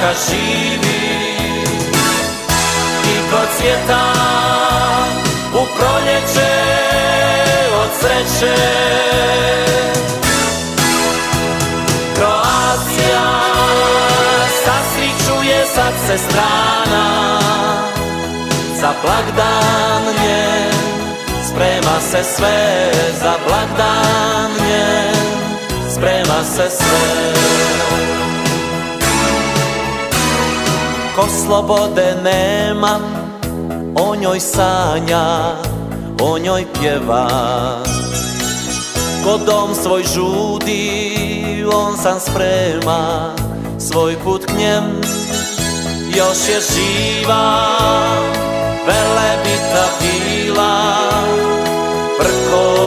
neka živi i procvjeta u proljeće od sreće. Kroacija sasvićuje sad se strana, za blagdan njen sprema se sve, za blagdan njen sprema se sve. Ko slobode nema, o njoj sanja, o njoj pjeva. Ko dom svoj žudi, on sam sprema svoj put k njem. Još je živa, velebita bila,